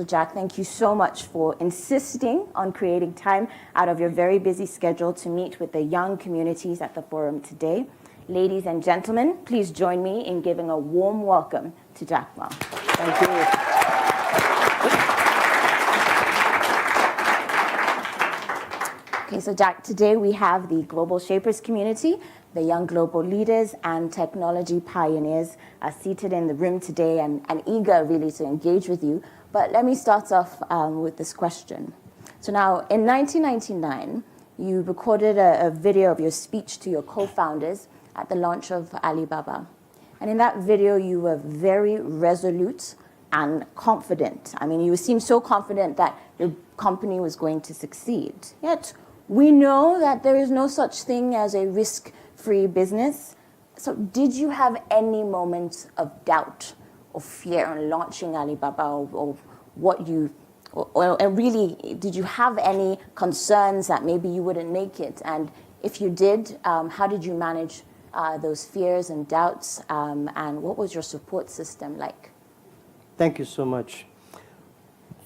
So Jack, thank you so much for insisting on creating time out of your very busy schedule to meet with the young communities at the forum today. Ladies and gentlemen, please join me in giving a warm welcome to Jack Ma. Thank you. Okay, so Jack, today we have the Global Shapers community, the young global leaders and technology pioneers are seated in the room today and eager really to engage with you. But let me start off with this question. So now, in 1999, you recorded a video of your speech to your co-founders at the launch of Alibaba. And in that video, you were very resolute and confident. I mean, you seemed so confident that your company was going to succeed. Yet, we know that there is no such thing as a risk-free business. So did you have any moments of doubt or fear on launching Alibaba, or what you, and really, did you have any concerns that maybe you wouldn't make it? And if you did, how did you manage those fears and doubts, and what was your support system like? Thank you so much.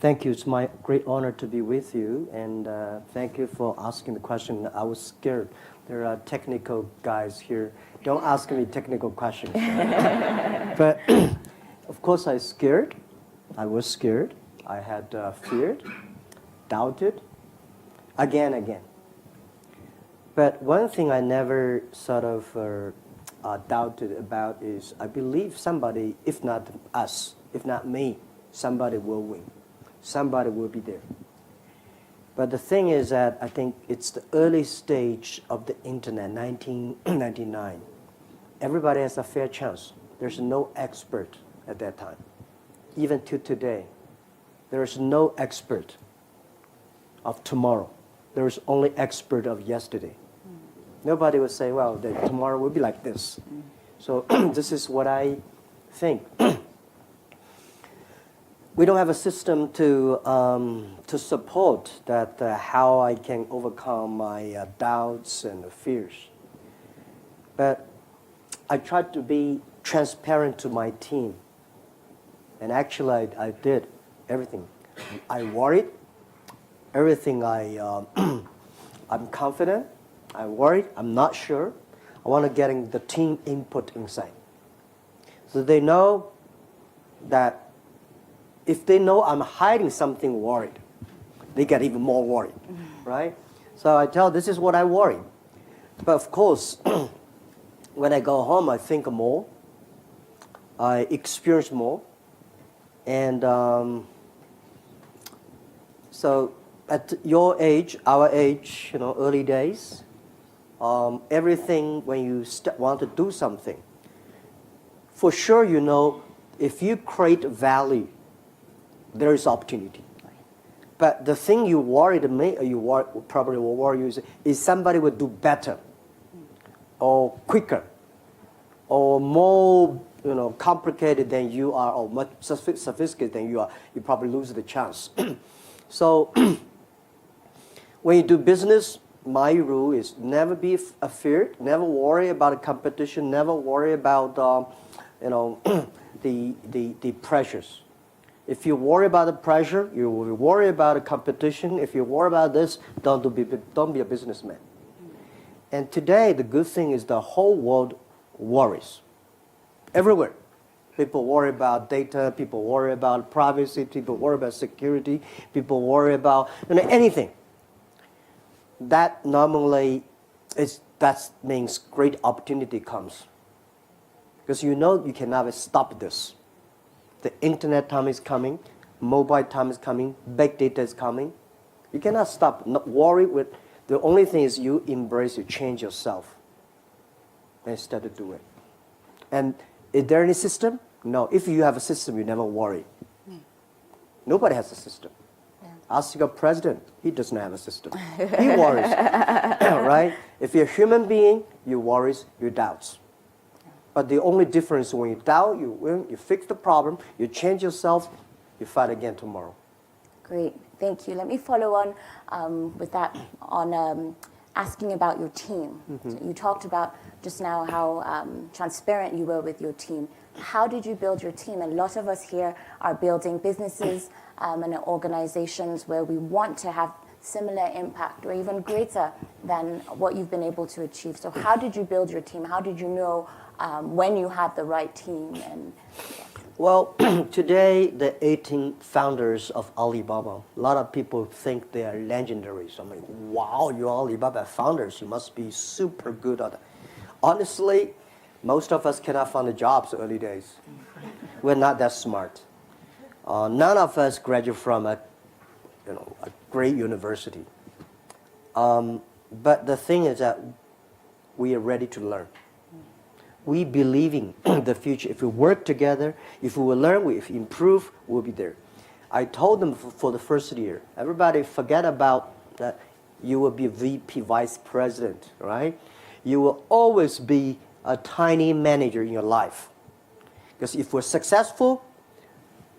Thank you. It's my great honor to be with you, and thank you for asking the question. I was scared. There are technical guys here. Don't ask me technical questions. But of course, I was scared. I had feared, doubted, again. But one thing I never sort of doubted about is I believe somebody, if not us, if not me, somebody will win. Somebody will be there. But the thing is that I think it's the early stage of the internet, 1999. Everybody has a fair chance. There's no expert at that time. Even to today, there is no expert of tomorrow. There is only expert of yesterday. Nobody will say, well, tomorrow will be like this. So this is what I think. We don't have a system to support that, how I can overcome my doubts and fears. But I tried to be transparent to my team. And actually, I did everything. I worried. Everything I'm confident. I worried. I'm not sure. I want to get the team input inside. So they know that if they know I'm hiding something worried, they get even more worried, right? So I tell this is what I worry. But of course, when I go home, I think more. I experience more. And so at your age, our age, early days, everything when you want to do something, for sure if you create value, there is opportunity. But the thing you probably will worry you is somebody will do better, or quicker, or more complicated than you are, or much sophisticated than you are. You probably lose the chance. So when you do business, my rule is never be afraid, never worry about a competition, never worry about the pressures. If you worry about the pressure, you will worry about a competition. If you worry about this, don't be a businessman. And today, the good thing is the whole world worries. Everywhere. People worry about data, people worry about privacy, people worry about security, people worry about anything. That normally that means great opportunity comes. Because you cannot stop this. The internet time is coming, mobile time is coming, big data is coming. You cannot stop. Not worry with. The only thing is you embrace, you change yourself, instead to do it. And is there any system? No. If you have a system, you never worry. Nobody has a system. Yeah. Ask your president. He doesn't have a system. He worries, right? If you're a human being, you worries, you doubts. But the only difference when you doubt, you win, you fix the problem, you change yourself, you fight again tomorrow. Great, thank you. Let me follow on with that on asking about your team. So you talked about just now how transparent you were with your team. How did you build your team? A lot of us here are building businesses and organizations where we want to have similar impact or even greater than what you've been able to achieve. So how did you build your team? How did you know when you had the right team? And Well, today, the 18 founders of Alibaba, a lot of people think they are legendaries. I mean, wow, you're Alibaba founders. You must be super good at it. Honestly, most of us cannot find a job in the early days. We're not that smart. None of us graduate from a great university. But the thing is that we are ready to learn. We believe in the future. If we work together, if we will learn, if we improve, we'll be there. I told them for the first year, everybody forget about that you will be VP, vice president, right? You will always be a tiny manager in your life. Because if we're successful,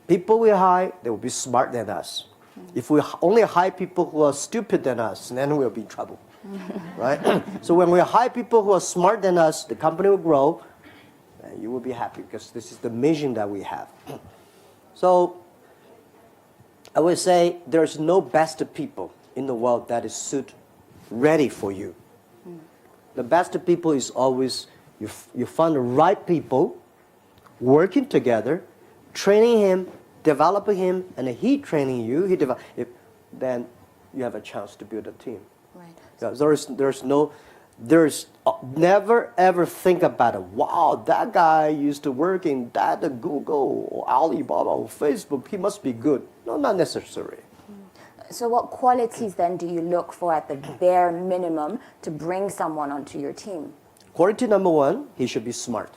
people we hire, they will be smarter than us. If we only hire people who are stupid than us, then we'll be in trouble. Right? So when we hire people who are smarter than us, the company will grow, and you will be happy because this is the mission that we have. So I would say there's no best people in the world that is ready for you. The best people is always you find the right people, working together, training him, developing him, and he training you. Then you have a chance to build a team. right. There's never ever think about it. Wow, that guy used to work in Google or Alibaba or Facebook. He must be good. No, not necessary. So what qualities then do you look for at the bare minimum to bring someone onto your team? Quality number one, he should be smart.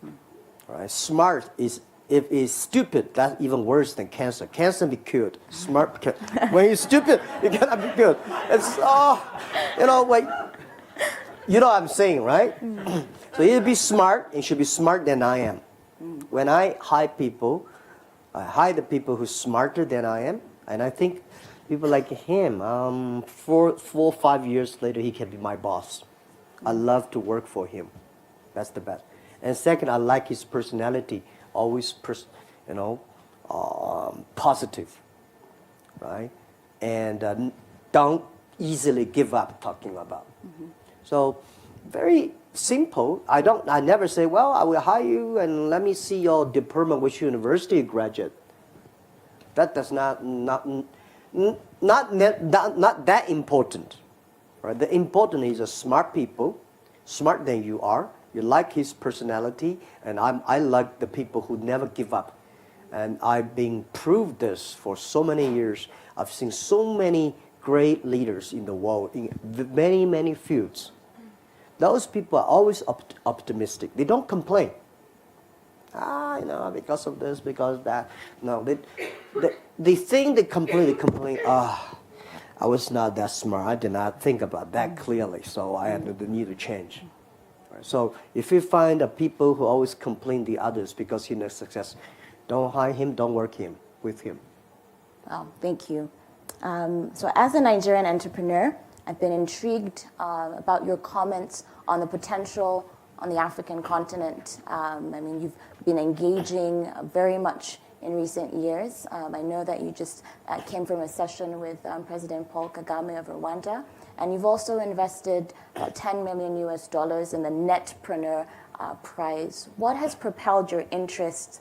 All right, smart is. If he's stupid, that's even worse than cancer. Cancer can be cured. Smart, when you're stupid, you cannot be cured. It's like, you know what I'm saying, right? So he'll be smart. He should be smarter than I am. When I hire people, I hire the people who's smarter than I am, and I think people like him. 4 or 5 years later, he can be my boss. I love to work for him. That's the best. And second, I like his personality. Always, positive, right? And don't easily give up talking about. So, very simple. I never say, well, I will hire you and let me see your diploma, which university you graduate. That does not that important, right? The important is a smart people, smarter than you are. You like his personality, and I like the people who never give up. And I've been proved this for so many years. I've seen so many great leaders in the world in many, many fields. Those people are always optimistic. They don't complain. Because of this, because of that. No, they think they complain. I was not that smart. I did not think about that clearly, so I had the need to change. So if you find people who always complain the others because he's not success, don't hire him, don't work with him. Wow, thank you. So as a Nigerian entrepreneur, I've been intrigued about your comments on the potential on the African continent. You've been engaging very much in recent years. I know that you just came from a session with President Paul Kagame of Rwanda, and you've also invested $10 million in the Netpreneur Prize. What has propelled your interest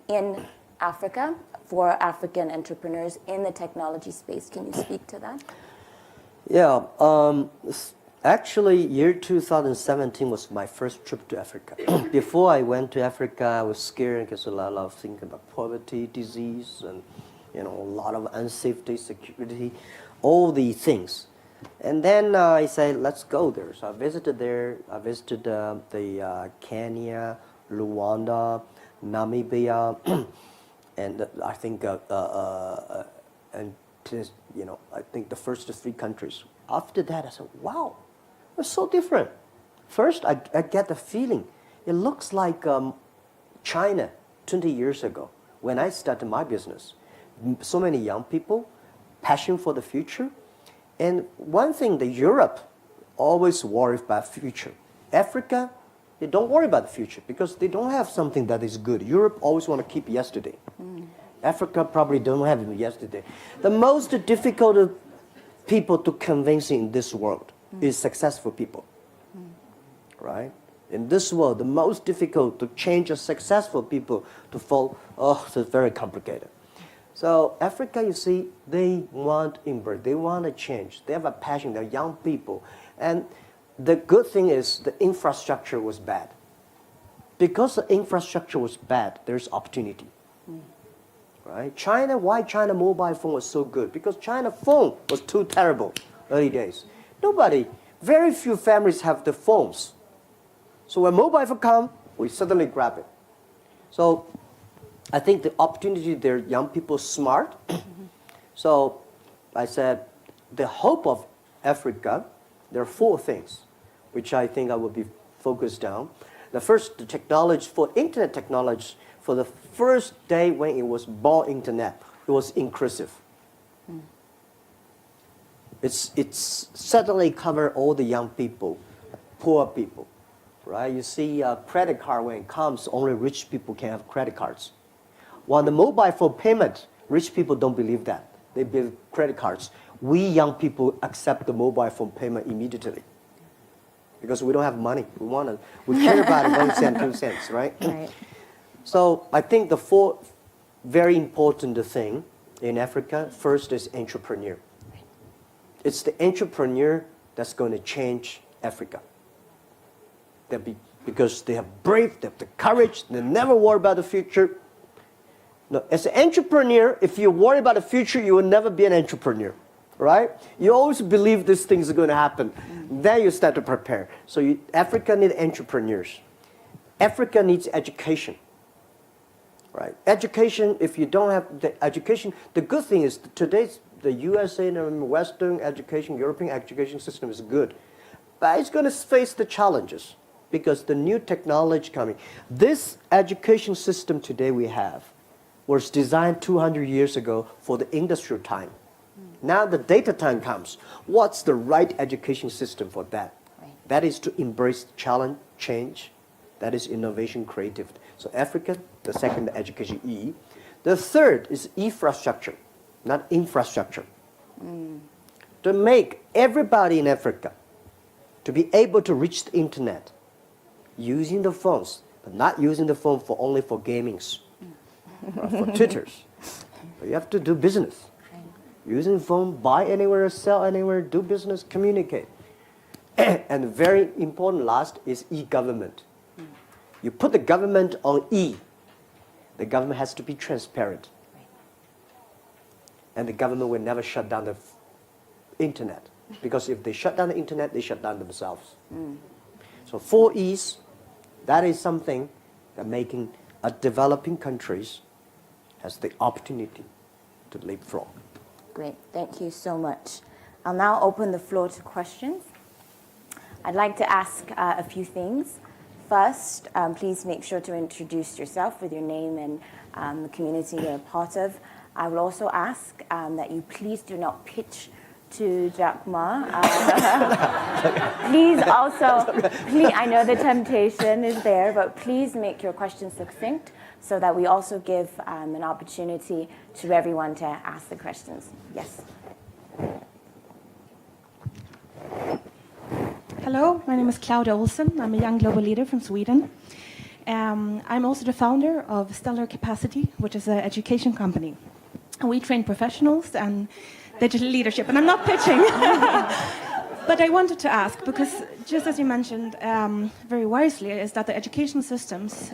in Africa for African entrepreneurs in the technology space? Can you speak to that? Yeah, actually, year 2017 was my first trip to Africa. Before I went to Africa, I was scared because a lot of things about poverty, disease, and a lot of unsafety, security, all these things. And then I said, let's go there. So I visited there. I visited Kenya, Rwanda, Namibia, and I think I think the first 3 countries. After that, I said, wow, it's so different. First, I get the feeling. It looks like China 20 years ago when I started my business. So many young people, passion for the future. And one thing, Europe always worry about future. Africa, they don't worry about the future because they don't have something that is good. Europe always want to keep yesterday. Africa probably don't have it yesterday. The most difficult people to convince in this world is successful people, right? In this world, the most difficult to change a successful people to fall, it's very complicated. So Africa, you see, they want embrace, they want to change. They have a passion, they're young people. And the good thing is the infrastructure was bad. Because the infrastructure was bad, there's opportunity. Right? China, why China mobile phone was so good? Because China phone was too terrible early days. Very few families have the phones. So when mobile phone come, we suddenly grab it. So I think the opportunity there, young people smart. So I said, the hope of Africa, there are 4 things, which I think I will be focused on. The first, the technology, for internet technology, for the first day when it was born internet, it was inclusive. It's suddenly covered all the young people, poor people, right? You see a credit card when it comes, only rich people can have credit cards. While the mobile phone payment, rich people don't believe that. They believe credit cards. We young people accept the mobile phone payment immediately because we don't have money. We care about it 1 cent, 2 cents, right? Right. So I think the 4 very important thing in Africa, first is entrepreneur. It's the entrepreneur that's going to change Africa. Because they have brave, they have the courage, they never worry about the future. No, as an entrepreneur, if you worry about the future, you will never be an entrepreneur, right? You always believe these things are going to happen. Then you start to prepare. So Africa needs entrepreneurs. Africa needs education. Right. Education, if you don't have the education, the good thing is today's the USA and Western education, European education system is good. But it's going to face the challenges because the new technology coming. This education system today we have was designed 200 years ago for the industrial time. Now the data time comes. What's the right education system for that? Right. That is to embrace challenge, change. That is innovation, creative. So Africa, the second, the education, E. The third is infrastructure, not infrastructure. To make everybody in Africa to be able to reach the internet using the phones, but not using the phone for only for gamings, or for Twitters. But you have to do business. Using phone, buy anywhere, sell anywhere, do business, communicate. And very important last is e-government. You put the government on E, the government has to be transparent. And the government will never shut down the internet. Because if they shut down the internet, they shut down themselves. So 4 E's, that is something that making a developing countries has the opportunity to leapfrog. Great, thank you so much. I'll now open the floor to questions. I'd like to ask a few things. First, please make sure to introduce yourself with your name and the community you're a part of. I will also ask that you please do not pitch to Jack Ma. Please also, I know the temptation is there, but please make your questions succinct so that we also give an opportunity to everyone to ask the questions. Yes. Hello, my name is Claudia Olsen. I'm a young global leader from Sweden. I'm also the founder of Stellar Capacity, which is an education company. And we train professionals and digital leadership. And I'm not pitching. But I wanted to ask, because just as you mentioned very wisely, is that the education systems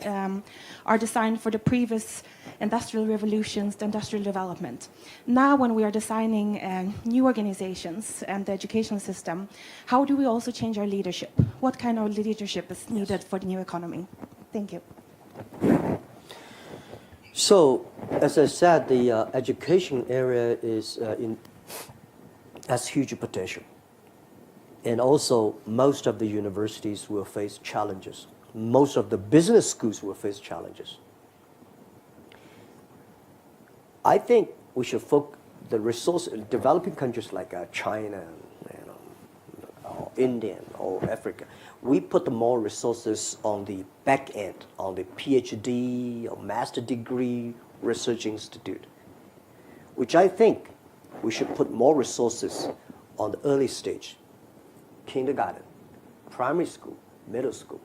are designed for the previous industrial revolutions, the industrial development. Now when we are designing new organizations and the education system, how do we also change our leadership? What kind of leadership is needed for the new economy? Thank you. So, as I said, the education area has huge potential. And also, most of the universities will face challenges. Most of the business schools will face challenges. I think we should focus the resource developing countries like China, India or Africa. We put more resources on the back end, on the PhD or master degree research institute, which I think we should put more resources on the early stage, kindergarten, primary school, middle school,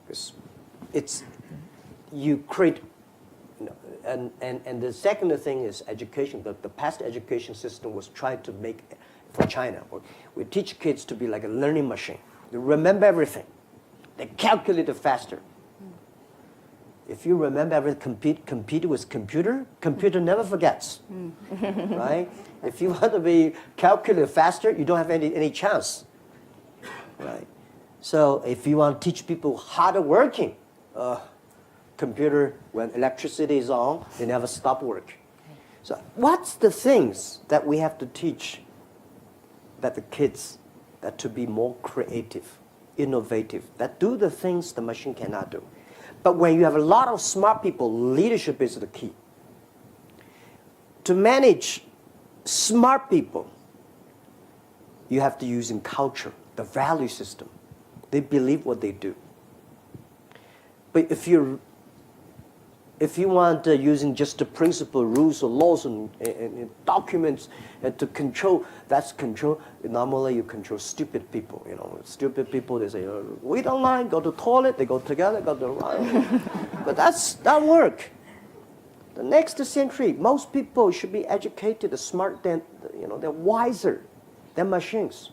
because you create, and the second thing is education. The past education system was trying to make, for China, we teach kids to be like a learning machine. They remember everything. They calculate it faster. If you remember everything, compete with computer never forgets, right? If you want to be calculate faster, you don't have any chance, right? So if you want to teach people harder working, computer, when electricity is on, they never stop work. So what's the things that we have to teach that the kids, that to be more creative, innovative, that do the things the machine cannot do? But when you have a lot of smart people, leadership is the key. To manage smart people, you have to use in culture, the value system. They believe what they do. But if you want using just the principle, rules, or laws, and documents to control, that's control. Normally, you control stupid people. You know, stupid people. They say, "Wait online, go to toilet." They go together, go to line. But that work. The next century, most people should be educated, smart. They're wiser than machines.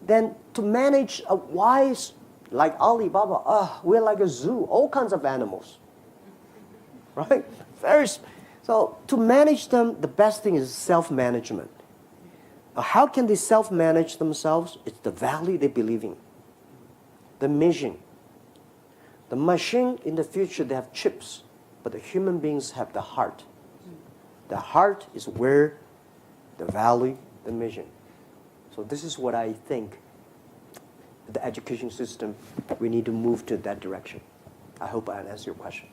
Then to manage a wise, like Alibaba, we're like a zoo, all kinds of animals. Right? So to manage them, the best thing is self-management. How can they self-manage themselves? It's the value they believe in, the mission. The machine in the future, they have chips, but the human beings have the heart. The heart is where the value, the mission. So this is what I think the education system, we need to move to that direction. I hope I answered your question.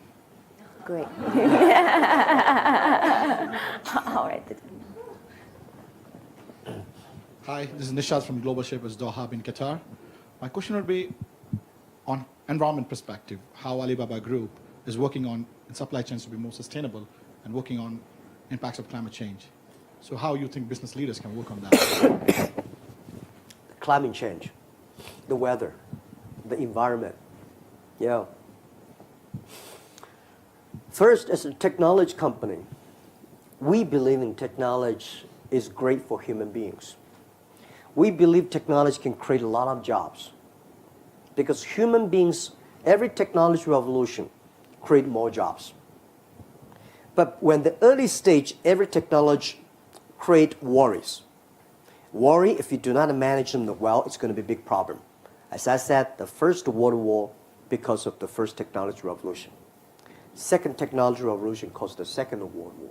Great. All right. Hi, this is Nishad from Global Shapers Doha in Qatar. My question would be on environment perspective, how Alibaba Group is working on in supply chains to be more sustainable and working on impacts of climate change. So how you think business leaders can work on that? Climate change, the weather, the environment. Yeah. First, as a technology company, we believe in technology is great for human beings. We believe technology can create a lot of jobs because human beings, every technology revolution create more jobs. But when the early stage, every technology create worries. Worry, if you do not manage them well, it's going to be a big problem. As I said, the First World War because of the first technology revolution. Second technology revolution caused the Second World War.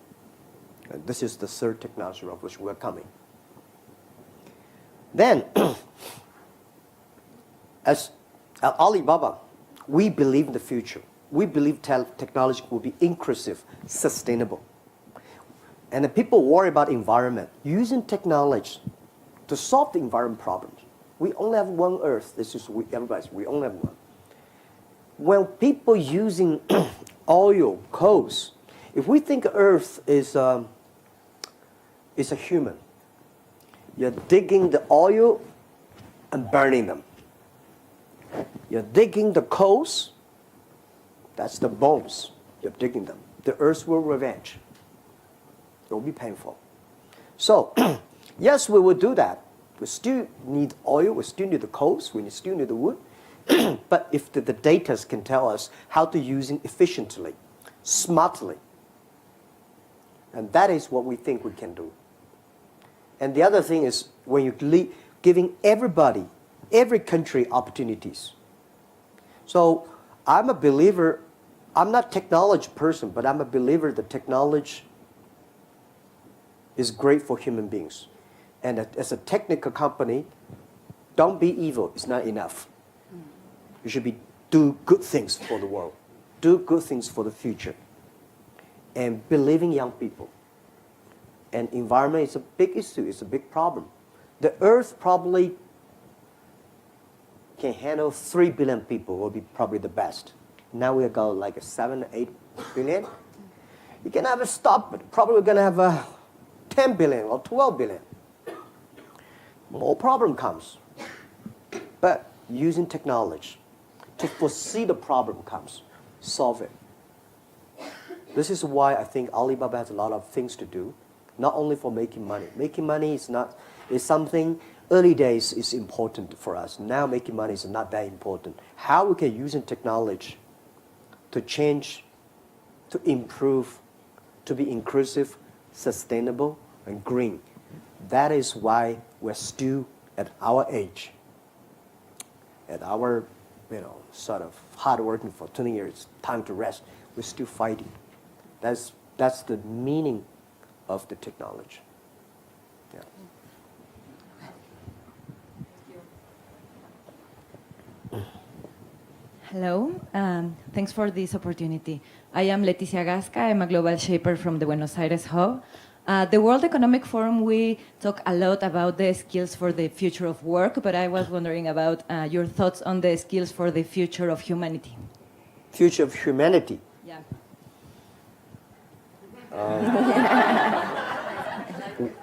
And this is the third technology revolution we're coming. Then, as at Alibaba, we believe in the future. We believe technology will be inclusive, sustainable. And the people worry about environment. Using technology to solve the environment problems. We only have one Earth. This is we only have one. When people using oil, coals, if we think Earth is a human, you're digging the oil and burning them. You're digging the coals, that's the bones. You're digging them. The Earth will revenge. It will be painful. So, yes, we will do that. We still need oil, we still need the coals, we still need the wood. But if the data can tell us how to use it efficiently, smartly, and that is what we think we can do. And the other thing is when you're giving everybody, every country opportunities. So I'm a believer, I'm not a technology person, but I'm a believer that technology is great for human beings. And as a technical company, don't be evil, it's not enough. You should do good things for the world, do good things for the future, and believe in young people. And environment is a big issue, it's a big problem. The Earth probably can handle 3 billion people will be probably the best. Now we got like a 7, 8 billion. You can have a stop, but probably we're going to have a 10 billion or 12 billion. More problem comes. But using technology to foresee the problem comes, solve it. This is why I think Alibaba has a lot of things to do, not only for making money. Making money is something, early days is important for us. Now making money is not that important. How we can use technology to change, to improve, to be inclusive, sustainable, and green. That is why we're still at our age, at our, sort of hard working for 20 years, time to rest. We're still fighting. That's the meaning of the technology. Yeah. Hello, thanks for this opportunity. I am Leticia Gasca. I'm a global shaper from the Buenos Aires hub. The World Economic Forum, we talk a lot about the skills for the future of work, but I was wondering about your thoughts on the skills for the future of humanity. Future of humanity. Yeah.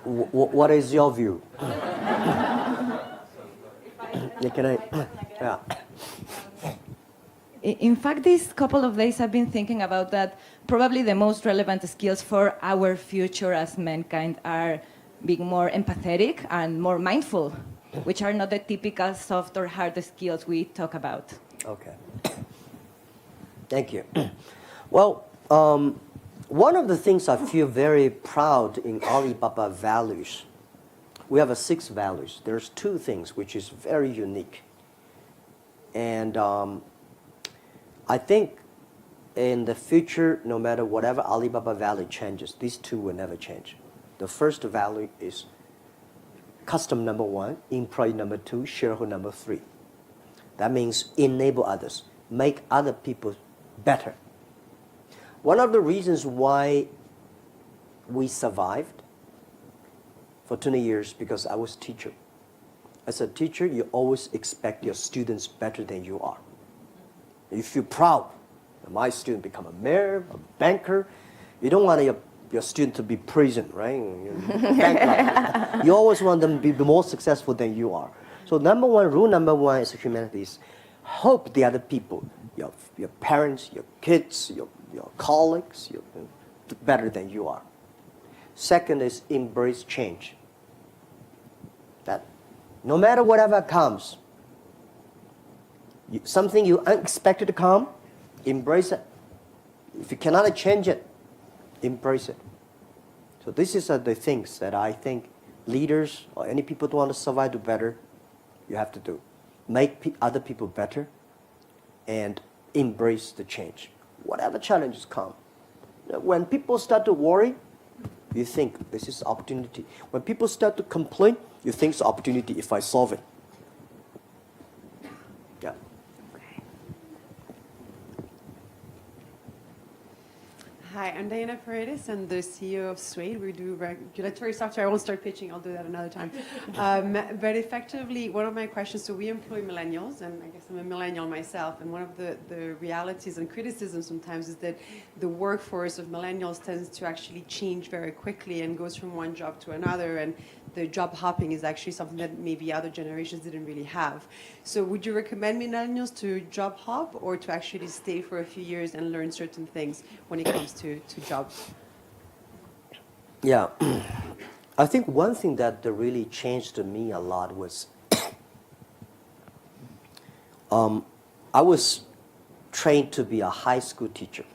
What is your view? Yeah. In fact, these couple of days I've been thinking about that probably the most relevant skills for our future as mankind are being more empathetic and more mindful, which are not the typical soft or hard skills we talk about. Okay. Thank you. Well, one of the things I feel very proud in Alibaba values, we have 6 values. There's 2 things which is very unique. And I think in the future, no matter whatever Alibaba value changes, these 2 will never change. The first value is custom number 1, employee number 2, shareholder number 3. That means enable others, make other people better. One of the reasons why we survived for 20 years because I was a teacher. As a teacher, you always expect your students better than you are. You feel proud. My student become a mayor, a banker. You don't want your student to be prison, right? Bankrupt. You always want them to be more successful than you are. So rule number one is humanity is hope the other people, your parents, your kids, your colleagues, better than you are. Second is embrace change. That no matter whatever comes, something you unexpected to come, embrace it. If you cannot change it, embrace it. So this is the things that I think leaders or any people who want to survive do better, you have to do. Make other people better and embrace the change. Whatever challenges come. When people start to worry, you think this is opportunity. When people start to complain, you think it's opportunity if I solve it. Yeah. Hi, I'm Diana Paredes. I'm the CEO of Suede. We do regulatory software. I won't start pitching. I'll do that another time. But effectively, one of my questions, so we employ millennials, and I guess I'm a millennial myself, and one of the realities and criticisms sometimes is that the workforce of millennials tends to actually change very quickly and goes from one job to another, and the job hopping is actually something that maybe other generations didn't really have. So would you recommend millennials to job hop or to actually stay for a few years and learn certain things when it comes to jobs? Yeah. I think one thing that really changed me a lot was I was trained to be a high school teacher,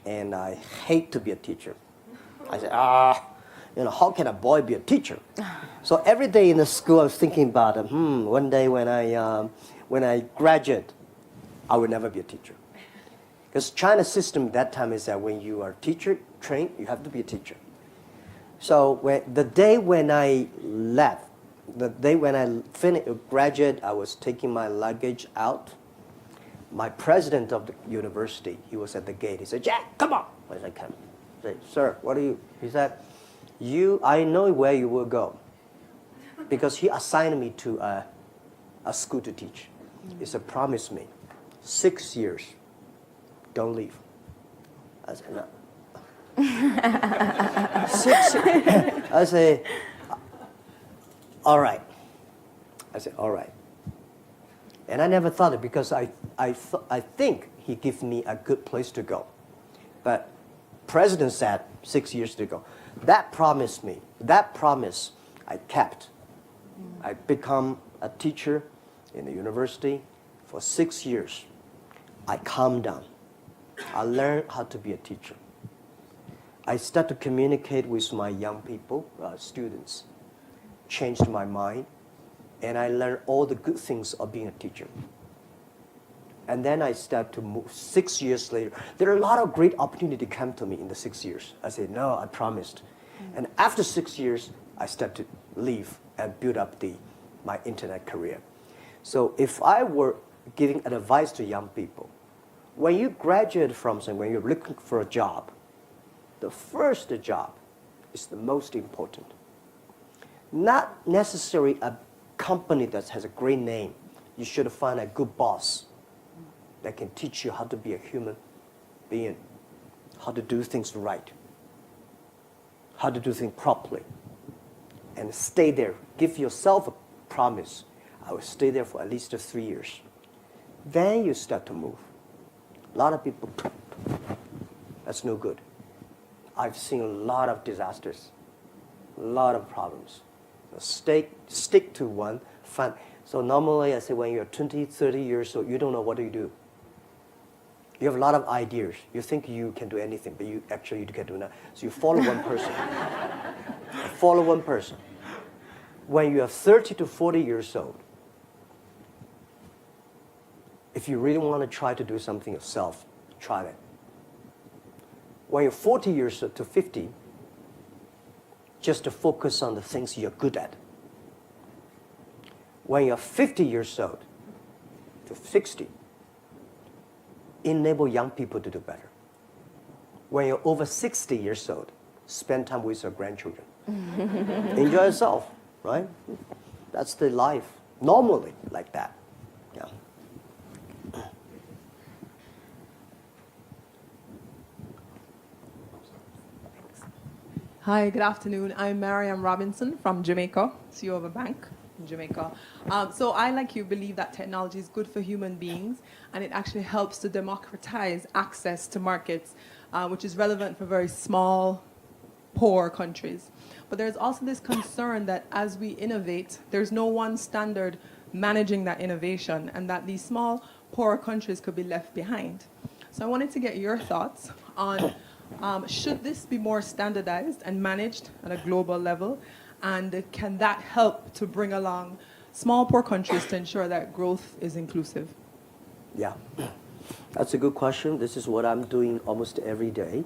and I hate to be a teacher. I said, how can a boy be a teacher? So every day in the school, I was thinking about, one day when I graduate, I will never be a teacher. Because China's system at that time is that when you are teacher trained, you have to be a teacher. So the day when I left, the day when I graduate, I was taking my luggage out. My president of the university, he was at the gate. He said, "Jack, come on." I said, "Come." I said, "Sir, what are you?" He said, I know where you will go. Because he assigned me to a school to teach. It's a promise me. 6 years. Don't leave. I said, no. 6 I say, all right. I said, all right. And I never thought it because I think he gave me a good place to go. But President said 6 years ago, that promised me, that promise I kept. I become a teacher in the university for 6 years. I calmed down. I learned how to be a teacher. I started to communicate with my young people, students, changed my mind, and I learned all the good things of being a teacher. And then I started to move. 6 years later, there are a lot of great opportunity come to me in the 6 years. I said, no, I promised. And after 6 years, I started to leave and build up my internet career. So if I were giving advice to young people, when you graduate from something, when you're looking for a job, the first job is the most important. Not necessarily a company that has a great name. You should find a good boss that can teach you how to be a human being, how to do things right, how to do things properly, and stay there. Give yourself a promise. I will stay there for at least 3 years. Then you start to move. A lot of people, that's no good. I've seen a lot of disasters, a lot of problems. Stick to one. So normally I say when you're 20, 30 years old, you don't know what do you do. You have a lot of ideas. You think you can do anything, but you can't do nothing. So you follow one person. Follow one person. When you are 30 to 40 years old, if you really want to try to do something yourself, try that. When you're 40 years old to 50, just to focus on the things you're good at. When you're 50 years old to 60, enable young people to do better. When you're over 60 years old, spend time with your grandchildren. Enjoy yourself, right? That's the life, normally like that. Yeah. Hi, good afternoon. I'm Mariam Robinson from Jamaica, CEO of a bank in Jamaica. So I, like you, believe that technology is good for human beings, and it actually helps to democratize access to markets, which is relevant for very small, poor countries. But there's also this concern that as we innovate, there's no one standard managing that innovation, and that these small, poor countries could be left behind. So I wanted to get your thoughts on should this be more standardized and managed at a global level? And can that help to bring along small, poor countries to ensure that growth is inclusive? Yeah, that's a good question. This is what I'm doing almost every day.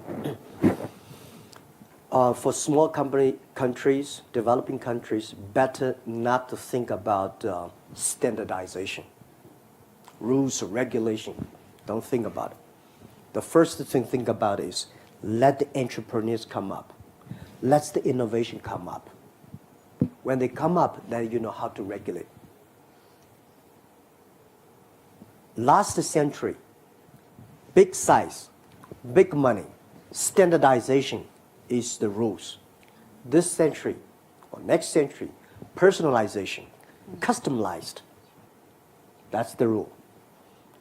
For small countries, developing countries, better not to think about standardization. Rules, regulation, don't think about it. The first thing to think about is let the entrepreneurs come up. Let the innovation come up. When they come up, then you know how to regulate. Last century, big size, big money, standardization is the rules. This century or next century, personalization, customized, that's the rule.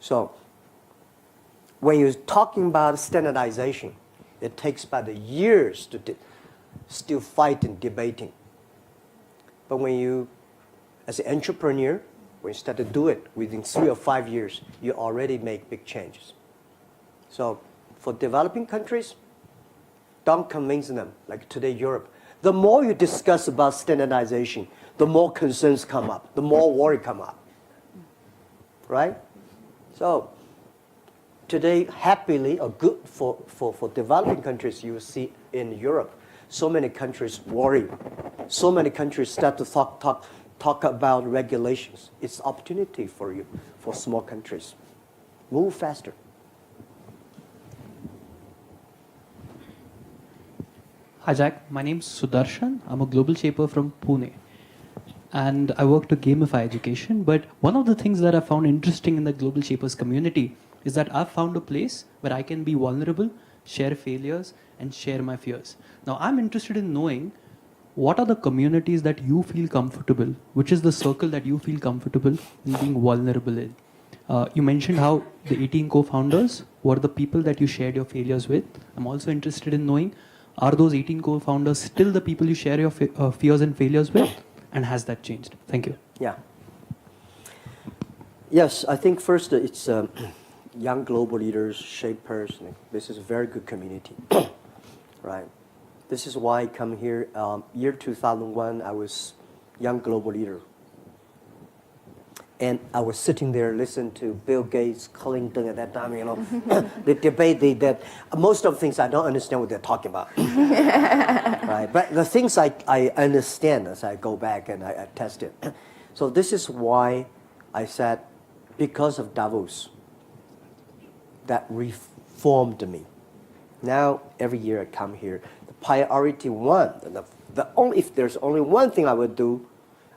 So when you're talking about standardization, it takes about years to still fighting, debating. But when you, as an entrepreneur, when you start to do it within 3 or 5 years, you already make big changes. So for developing countries, don't convince them, like today Europe. The more you discuss about standardization, the more concerns come up, the more worry come up, right? So today, happily or good for developing countries, you see in Europe, so many countries worry. So many countries start to talk about regulations. It's opportunity for you, for small countries. Move faster. Hi, Jack. My name's Sudarshan. I'm a global shaper from Pune. and I work to gamify education. But one of the things that I found interesting in the Global Shapers community is that I've found a place where I can be vulnerable, share failures, and share my fears. Now, I'm interested in knowing what are the communities that you feel comfortable, which is the circle that you feel comfortable in being vulnerable in. You mentioned how the 18 co-founders were the people that you shared your failures with. I'm also interested in knowing, are those 18 co-founders still the people you share your fears and failures with? And has that changed? Thank you. Yeah. Yes, I think first it's young global leaders, shapers. This is a very good community, right? This is why I come here. Year 2001, I was young global leader. And I was sitting there listening to Bill Gates, Clinton at that time, you know, the debate, that most of the things I don't understand what they're talking about. Right? But the things I understand as I go back and I test it. So this is why I said, because of Davos, that reformed me. Now, every year I come here, the priority one, if there's only one thing I would do,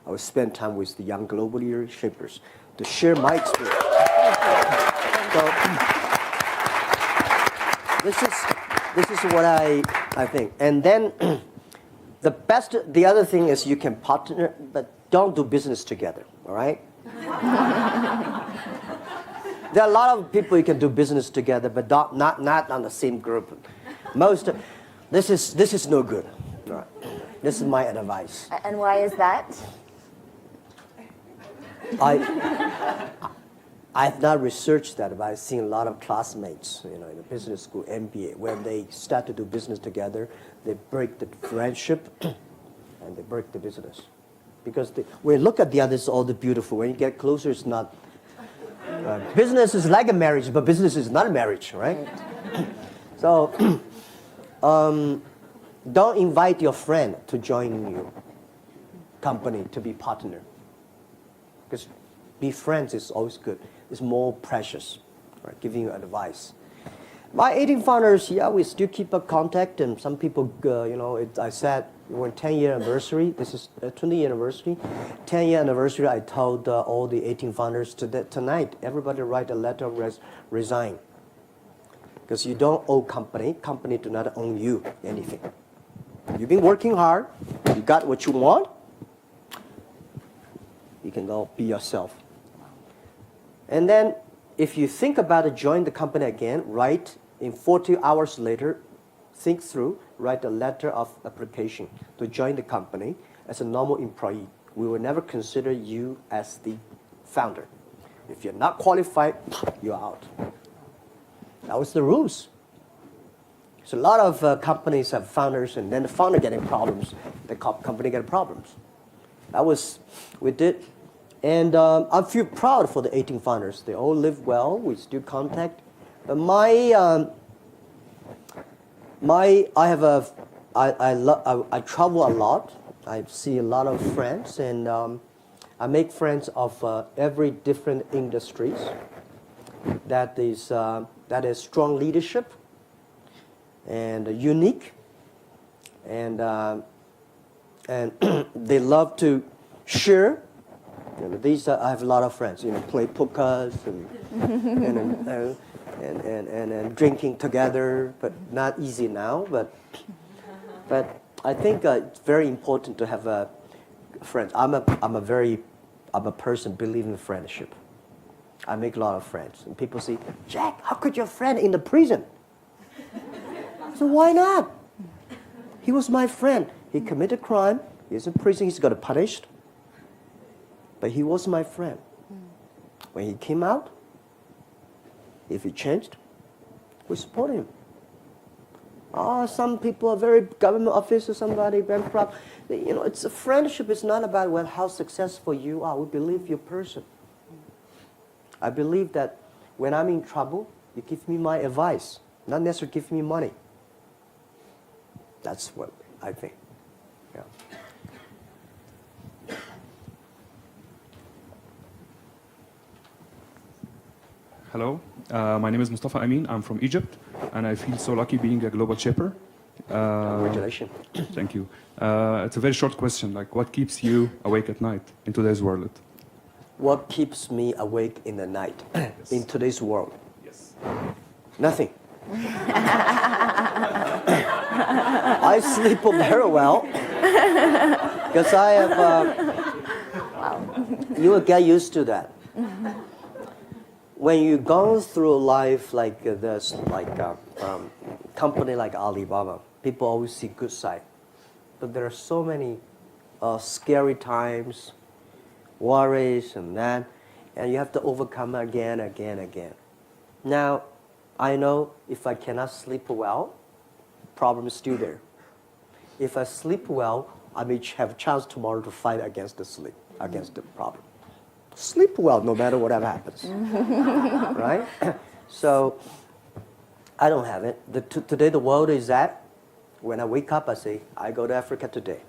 I would spend time with the young global leaders, shapers, to share my experience. So, this is what I think. And then the other thing is you can partner, but don't do business together, all right? There are a lot of people you can do business together, but not on the same group. This is no good. All right. This is my advice. And why is that? I've not researched that, but I've seen a lot of classmates, you know, in the business school, MBA, when they start to do business together, they break the friendship and they break the business. Because when you look at the others, all the beautiful. When you get closer, it's not. Business is like a marriage, but business is not a marriage, right? So, don't invite your friend to join your company to be partner. Because be friends is always good. It's more precious, right? Giving you advice. My 18 founders, yeah, we still keep a contact, and some people, you know, I said we're 10-year anniversary. This is a 20-year anniversary. 10-year anniversary, I told all the 18 founders tonight, everybody write a letter of resign. Because you don't owe company do not own you anything. You've been working hard, you got what you want, you can go be yourself. And then if you think about it, join the company again, write in 40 hours later, think through, write a letter of application to join the company as a normal employee. We will never consider you as the founder. If you're not qualified, you're out. That was the rules. So a lot of companies have founders, and then the founder getting problems, the company get problems. That was, we did. And I feel proud for the 18 founders. They all live well. We still contact. But I travel a lot. I see a lot of friends, and I make friends of every different industries. That is strong leadership and unique, and they love to share. You know, I have a lot of friends. You know, play poker and drinking together, but not easy now. But I think it's very important to have friends. I'm a person believing in friendship. I make a lot of friends, and people say, "Jack, how could your friend in the prison?" So why not? He was my friend. He committed crime. He's in prison. He's got punished. But he was my friend. When he came out, if he changed, we support him. Some people are very government officer, somebody bankrupt. You know, it's a friendship. It's not about how successful you are. We believe your person. I believe that when I'm in trouble, you give me my advice, not necessarily give me money. That's what I think. Yeah. Hello, my name is Mustafa Amin. I'm from Egypt, and I feel so lucky being a global shaper. Congratulations. Thank you. It's a very short question. Like, what keeps you awake at night in today's world? What keeps me awake in the night in today's world? Yes. Nothing. I sleep very well because I have. You will get used to that. When you go through life like this, like company like Alibaba, people always see good side, but there are so many scary times, worries and that, and you have to overcome again. Now, I know if I cannot sleep well, problem is still there. If I sleep well, I may have a chance tomorrow to fight against the problem. Sleep well no matter whatever happens, right? So I don't have it. Today the world is that when I wake up, I say, I go to Africa today.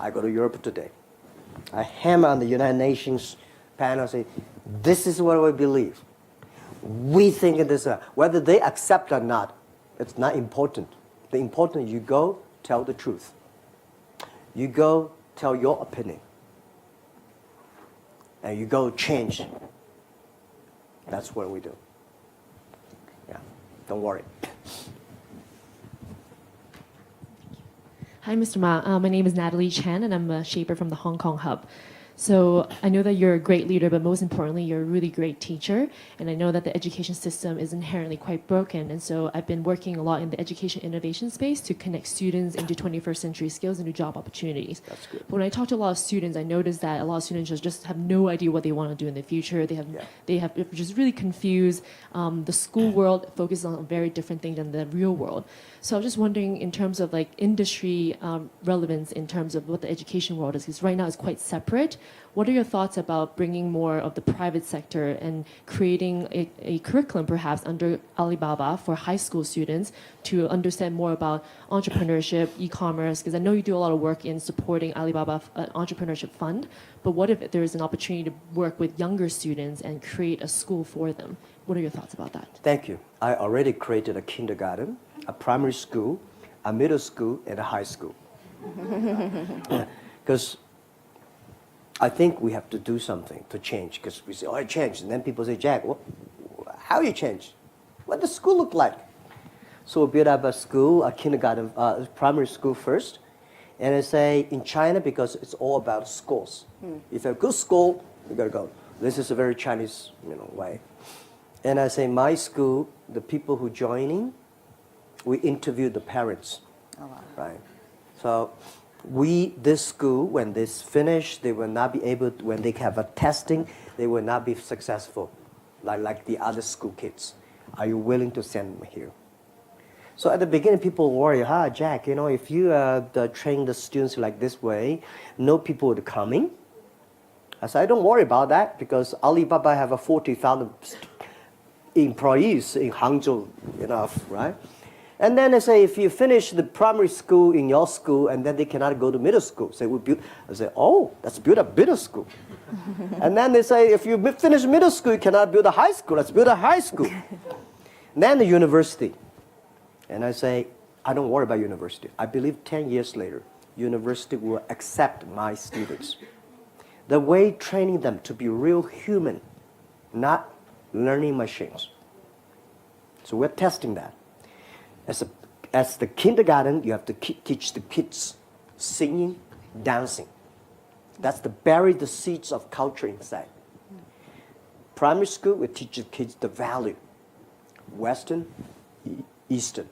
I go to Europe today. I hammer on the United Nations panel, say, this is what we believe. We think it is, whether they accept or not, it's not important. The important, you go, tell the truth. You go, tell your opinion. And you go change. That's what we do. Yeah, don't worry. Hi, Mr. Ma. My name is Natalie Chan, and I'm a shaper from the Hong Kong hub. So I know that you're a great leader, but most importantly, you're a really great teacher. And I know that the education system is inherently quite broken. And so I've been working a lot in the education innovation space to connect students into 21st century skills and new job opportunities. That's good. But when I talk to a lot of students, I notice that a lot of students just have no idea what they want to do in the future. They have just really confused. The school world focuses on a very different thing than the real world. So I was just wondering, in terms of like industry relevance, in terms of what the education world is, because right now it's quite separate. What are your thoughts about bringing more of the private sector and creating a curriculum perhaps under Alibaba for high school students to understand more about entrepreneurship, e-commerce? Because I know you do a lot of work in supporting Alibaba Entrepreneurship Fund, but what if there is an opportunity to work with younger students and create a school for them? What are your thoughts about that? Thank you. I already created a kindergarten, a primary school, a middle school, and a high school. Because I think we have to do something to change, because we say, oh, I changed. And then people say, Jack, how you change? What does school look like? So we built up a school, a kindergarten, primary school first. And I say, in China, because it's all about schools. If you have a good school, you got to go. This is a very Chinese way. And I say, my school, the people who joining, we interview the parents. Oh, wow. Right? So this school, when this finish, they will not be able to, when they have a testing, they will not be successful like the other school kids. Are you willing to send them here? So at the beginning, people worry, Jack, if you train the students like this way, no people would coming. I said, don't worry about that, because Alibaba have 40,000 employees in Hangzhou, right? And then they say, if you finish the primary school in your school, and then they cannot go to middle school. So I say, oh, let's build a middle school. And then they say, if you finish middle school, you cannot build a high school. Let's build a high school. Then the university. And I say, I don't worry about university. I believe 10 years later, university will accept my students. The way training them to be real human, not learning machines. So we're testing that. As the kindergarten, you have to teach the kids singing, dancing. That's to bury the seeds of culture inside. Primary school, we teach the kids the value. Western, Eastern.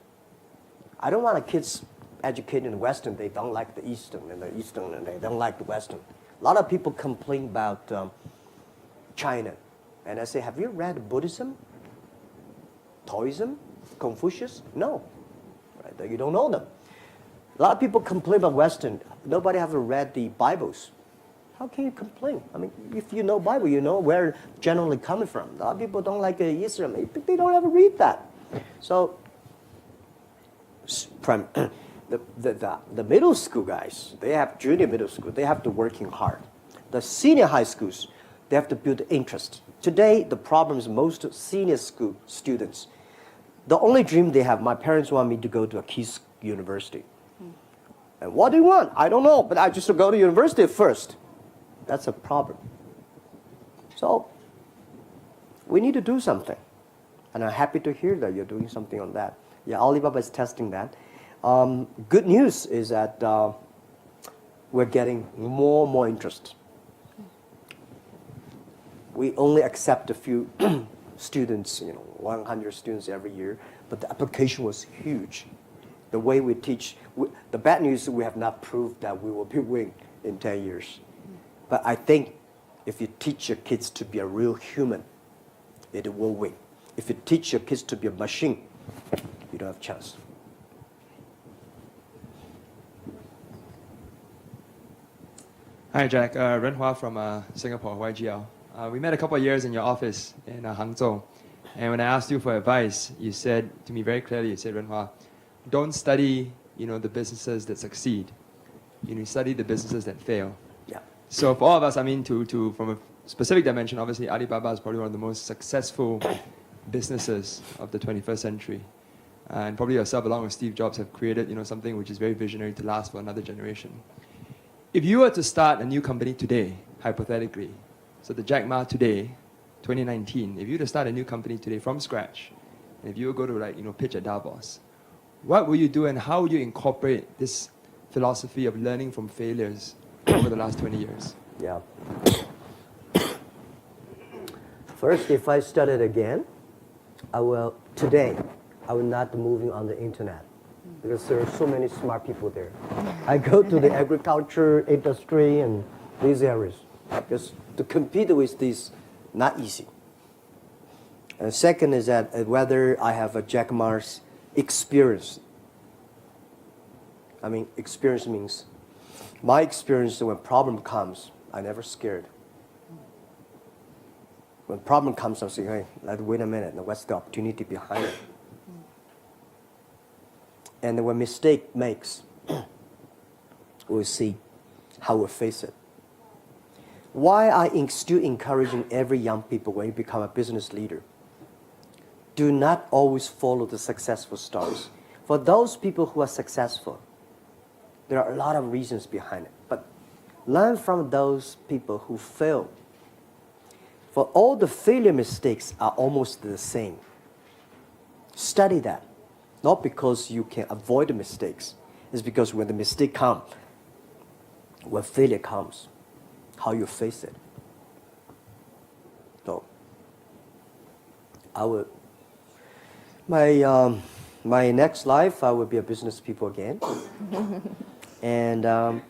I don't want the kids educated in Western, they don't like the Eastern, and the Eastern, and they don't like the Western. A lot of people complain about China. And I say, have you read Buddhism, Taoism, Confucius? No. Right? You don't know them. A lot of people complain about Western. Nobody have read the Bibles. How can you complain? I mean, if you know Bible, you know where generally coming from. A lot of people don't like Islam. They don't ever read that. So the middle school guys, they have junior middle school. They have to working hard. The senior high schools, they have to build interest. Today, the problem is most senior school students, the only dream they have, my parents want me to go to a university. And what do you want? I don't know, but I just go to university first. That's a problem. So we need to do something. And I'm happy to hear that you're doing something on that. Yeah, Alibaba is testing that. Good news is that we're getting more and more interest. We only accept a few students, 100 students every year, but the application was huge. The way we teach, the bad news is we have not proved that we will be winning in 10 years. But I think if you teach your kids to be a real human, it will win. If you teach your kids to be a machine, you don't have a chance. Hi, Jack. Ren Hua from Singapore, YGL. We met a couple of years in your office in Hangzhou. And when I asked you for advice, you said to me very clearly, you said, Ren Hua, don't study the businesses that succeed. Study the businesses that fail. Yeah. So for all of us, I mean, from a specific dimension, obviously Alibaba is probably one of the most successful businesses of the 21st century. And probably yourself, along with Steve Jobs, have created something which is very visionary to last for another generation. If you were to start a new company today, hypothetically, so the Jack Ma today, 2019, if you were to start a new company today from scratch, and if you were to go to pitch at Davos, what will you do and how will you incorporate this philosophy of learning from failures over the last 20 years? Yeah. First, if I started again, today, I will not be moving on the internet because there are so many smart people there. I go to the agriculture industry and these areas because to compete with these, not easy. And second is that whether I have a Jack Ma's experience. I mean, experience means my experience when problem comes, I'm never scared. When problem comes, I'm saying, hey, wait a minute, what's the opportunity behind it? And when mistake makes, we'll see how we face it. Why I still encouraging every young people when you become a business leader, do not always follow the successful stories. For those people who are successful, there are a lot of reasons behind it. But learn from those people who fail. For all the failure mistakes are almost the same. Study that. Not because you can avoid the mistakes. It's because when the mistake comes, when failure comes, how you face it. So, my next life, I will be a business people again. And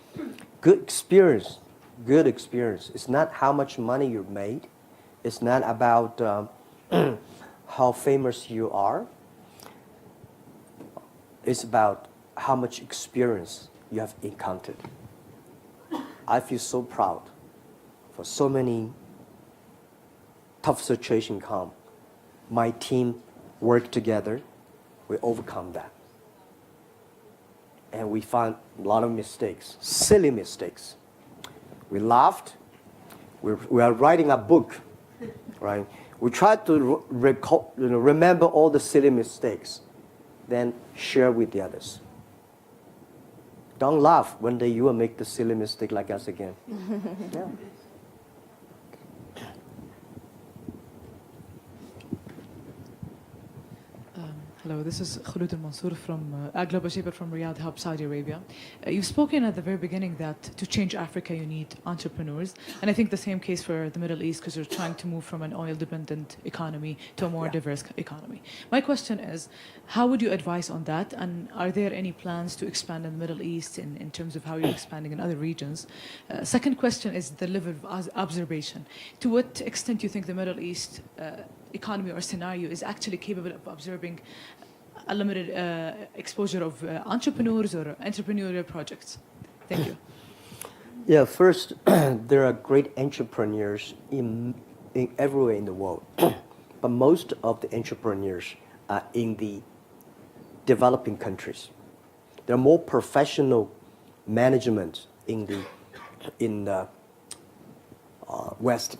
good experience. It's not how much money you made. It's not about how famous you are. It's about how much experience you have encountered. I feel so proud for so many tough situations come. My team worked together. We overcome that. And we found a lot of mistakes, silly mistakes. We laughed. We are writing a book, right? We try to remember all the silly mistakes, then share with the others. Don't laugh. One day you will make the silly mistake like us again. Yeah. Hello, this is Khulud al-Mansour from a global shaper from Riyadh Hub, Saudi Arabia. You've spoken at the very beginning that to change Africa you need entrepreneurs, and I think the same case for the Middle East because you're trying to move from an oil-dependent economy to a more diverse economy. My question is, how would you advise on that, and are there any plans to expand in the Middle East in terms of how you're expanding in other regions? Second question is the level of observation. To what extent do you think the Middle East economy or scenario is actually capable of absorbing a limited exposure of entrepreneurs or entrepreneurial projects? Thank you. Yeah, first, there are great entrepreneurs in everywhere in the world. But most of the entrepreneurs are in the developing countries. There are more professional management in the West,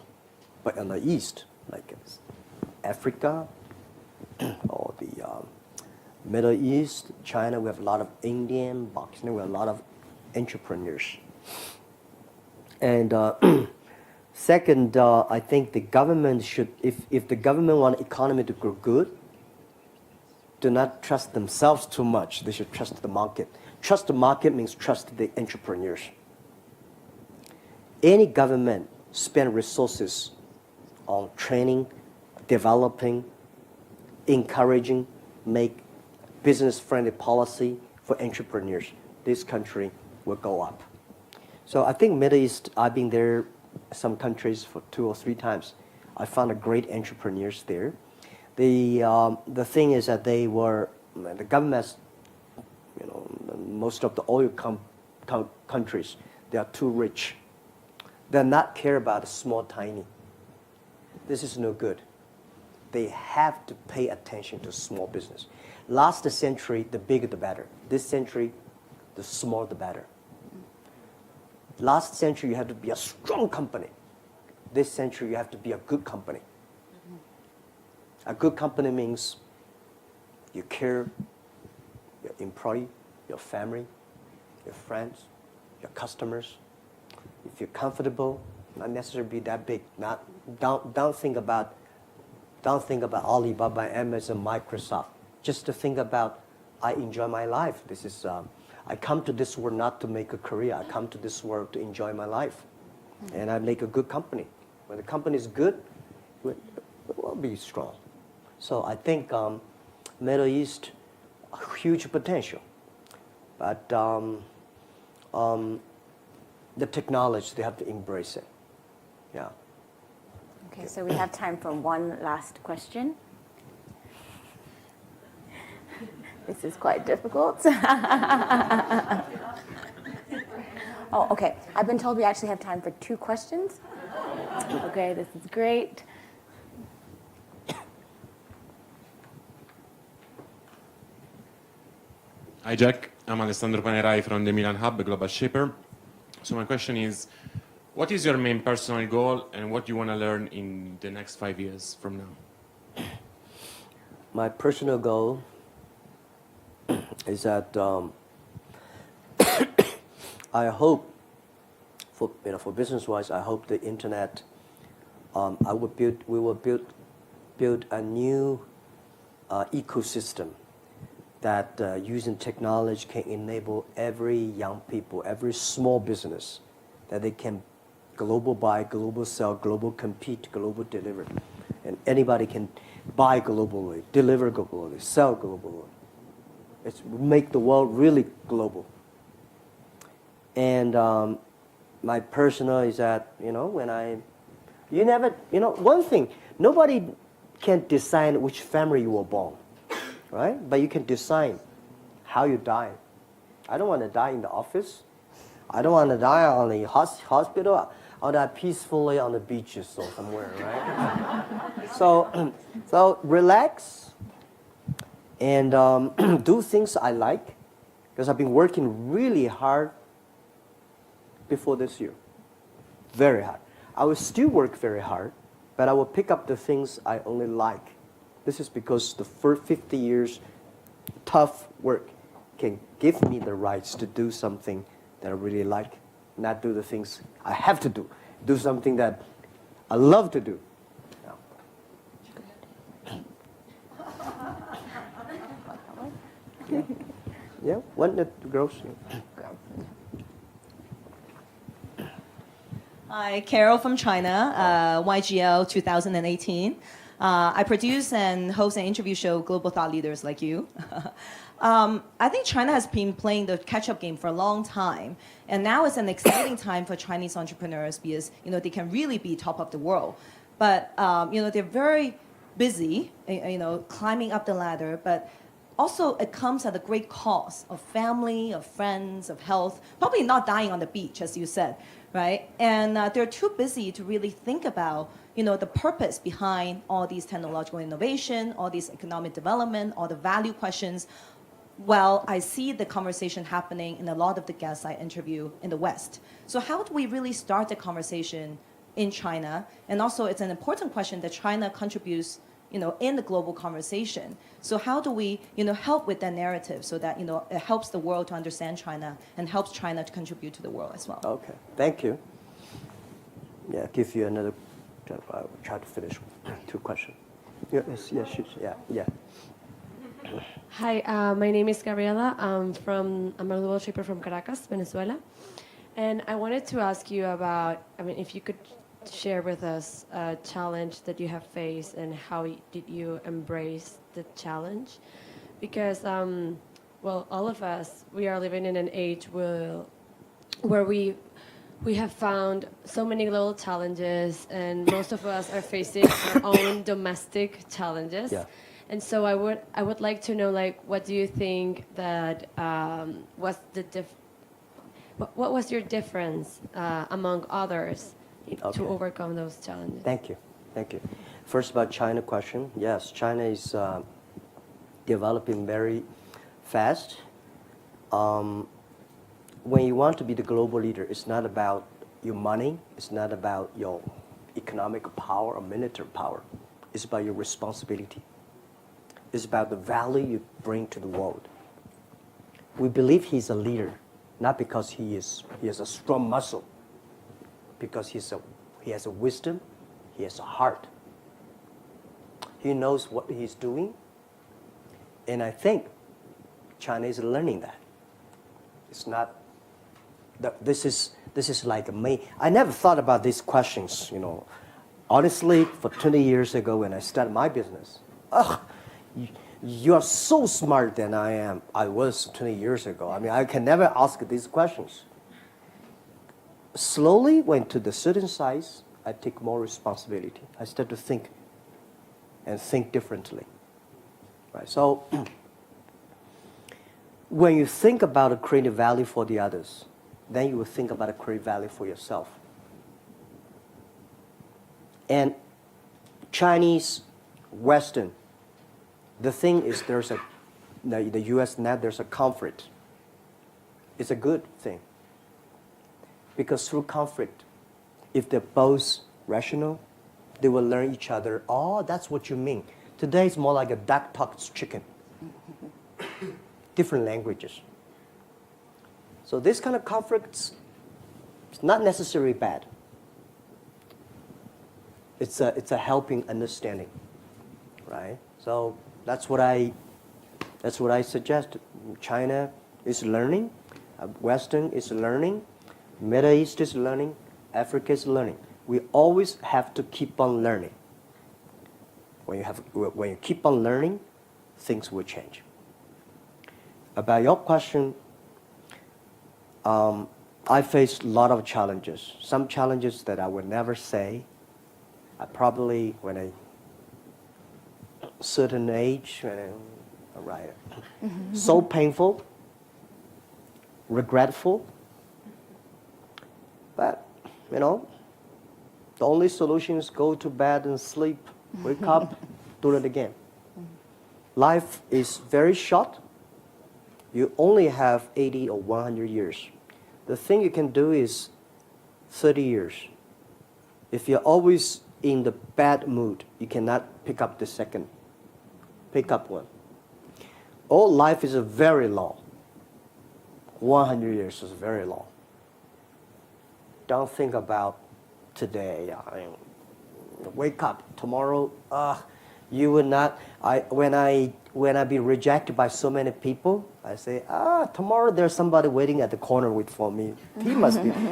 but in the East, like Africa or the Middle East, China, we have a lot of Indian, Pakistan, we have a lot of entrepreneurs. And second, I think the government should, if the government want economy to grow good, do not trust themselves too much. They should trust the market. Trust the market means trust the entrepreneurs. Any government spend resources on training, developing, encouraging, make business-friendly policy for entrepreneurs, this country will go up. So I think Middle East, I've been there some countries for 2 or 3 times. I found a great entrepreneurs there. The thing is that the governments, most of the oil countries, they are too rich. They're not care about the small, tiny. This is no good. They have to pay attention to small business. Last century, the bigger the better. This century, the smaller the better. Last century, you had to be a strong company. This century, you have to be a good company. A good company means you care your employee, your family, your friends, your customers. If you're comfortable, not necessarily be that big. Don't think about Alibaba, Amazon, Microsoft. Just to think about, I enjoy my life. This is I come to this world not to make a career. I come to this world to enjoy my life, and I make a good company. When the company is good, it will be strong. So I think Middle East, huge potential, but the technology, they have to embrace it. Yeah. Okay, so we have time for one last question. This is quite difficult. Oh, okay. I've been told we actually have time for 2 questions. Okay, this is great. Hi, Jack. I'm Alessandro Panerai from the Milan Hub, a global shipper. So my question is, what is your main personal goal and what do you want to learn in the next 5 years from now? My personal goal is that I hope, for business-wise, I hope the internet, we will build a new ecosystem that using technology can enable every young people, every small business, that they can global buy, global sell, global compete, global deliver. And anybody can buy globally, deliver globally, sell globally. It's make the world really global. And my personal is that, one thing, nobody can decide which family you were born. Right? But you can decide how you die. I don't want to die in the office. I don't want to die on the hospital. I want to die peacefully on the beaches or somewhere, right? So relax and do things I like, because I've been working really hard before this year. Very hard. I will still work very hard, but I will pick up the things I only like. This is because the first 50 years tough work can give me the rights to do something that I really like, not do the things I have to do. Do something that I love to do. Yeah, one that grows. Hi, Carol from China, YGL 2018. I produce and host an interview show, Global Thought Leaders Like You. I think China has been playing the catch-up game for a long time, and now it's an exciting time for Chinese entrepreneurs because they can really be top of the world. But they're very busy, climbing up the ladder. But also, it comes at a great cost of family, of friends, of health. Probably not dying on the beach, as you said, right? And they're too busy to really think about the purpose behind all these technological innovation, all these economic development, all the value questions. Well, I see the conversation happening in a lot of the guests I interview in the West. So how do we really start the conversation in China? And also, it's an important question that China contributes in the global conversation. So how do we, help with that narrative so that, it helps the world to understand China and helps China to contribute to the world as well? Okay, thank you. Yeah, give you another, I'll try to finish 2 questions. Yeah. Hi, my name is Gabriela. I'm a global shaper from Caracas, Venezuela. And I wanted to ask you about, if you could share with us a challenge that you have faced and how did you embrace the challenge? Because, all of us, we are living in an age where we have found so many global challenges, and most of us are facing our own domestic challenges. Yeah. And so I would like to know, what do you think that was what was your difference among others to overcome those challenges? Thank you. First, about China question. Yes, China is developing very fast. When you want to be the global leader, it's not about your money, it's not about your economic power or military power. It's about your responsibility. It's about the value you bring to the world. We believe he's a leader, not because he has a strong muscle, because he has a wisdom, he has a heart. He knows what he's doing, and I think China is learning that. It's not. This is like me. I never thought about these questions. Honestly, for 20 years ago when I started my business, you are so smart than I was 20 years ago. I can never ask these questions. Slowly, when to the certain size, I take more responsibility. I start to think differently. Right. So when you think about creating value for the others, then you will think about creating value for yourself. And Chinese, Western, the thing is the U.S. now there's a conflict. It's a good thing. Because through conflict, if they're both rational, they will learn each other. Oh, that's what you mean. Today it's more like a duck talks chicken. Different languages. So this kind of conflicts, it's not necessarily bad. It's a helping understanding, right? So that's what I suggest. China is learning, Western is learning, Middle East is learning, Africa is learning. We always have to keep on learning. When you keep on learning, things will change. About your question, I faced a lot of challenges. Some challenges that I would never say. I probably, when a certain age, right, so painful, regretful. But, the only solution is go to bed and sleep, wake up, do it again. Life is very short. You only have 80 or 100 years. The thing you can do is 30 years. If you're always in the bad mood, you cannot pick up the second. Pick up one. All life is very long. 100 years is very long. Don't think about today. Wake up tomorrow. You will not. When I be rejected by so many people, I say, tomorrow there's somebody waiting at the corner for me.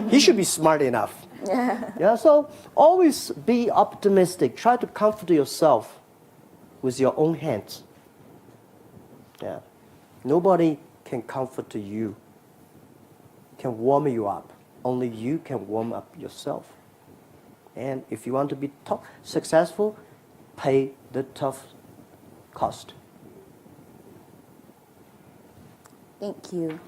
He should be smart enough. Yeah. So always be optimistic. Try to comfort yourself with your own hands. Yeah. Nobody can comfort you. Can warm you up. Only you can warm up yourself. And if you want to be successful, pay the tough cost. Thank you.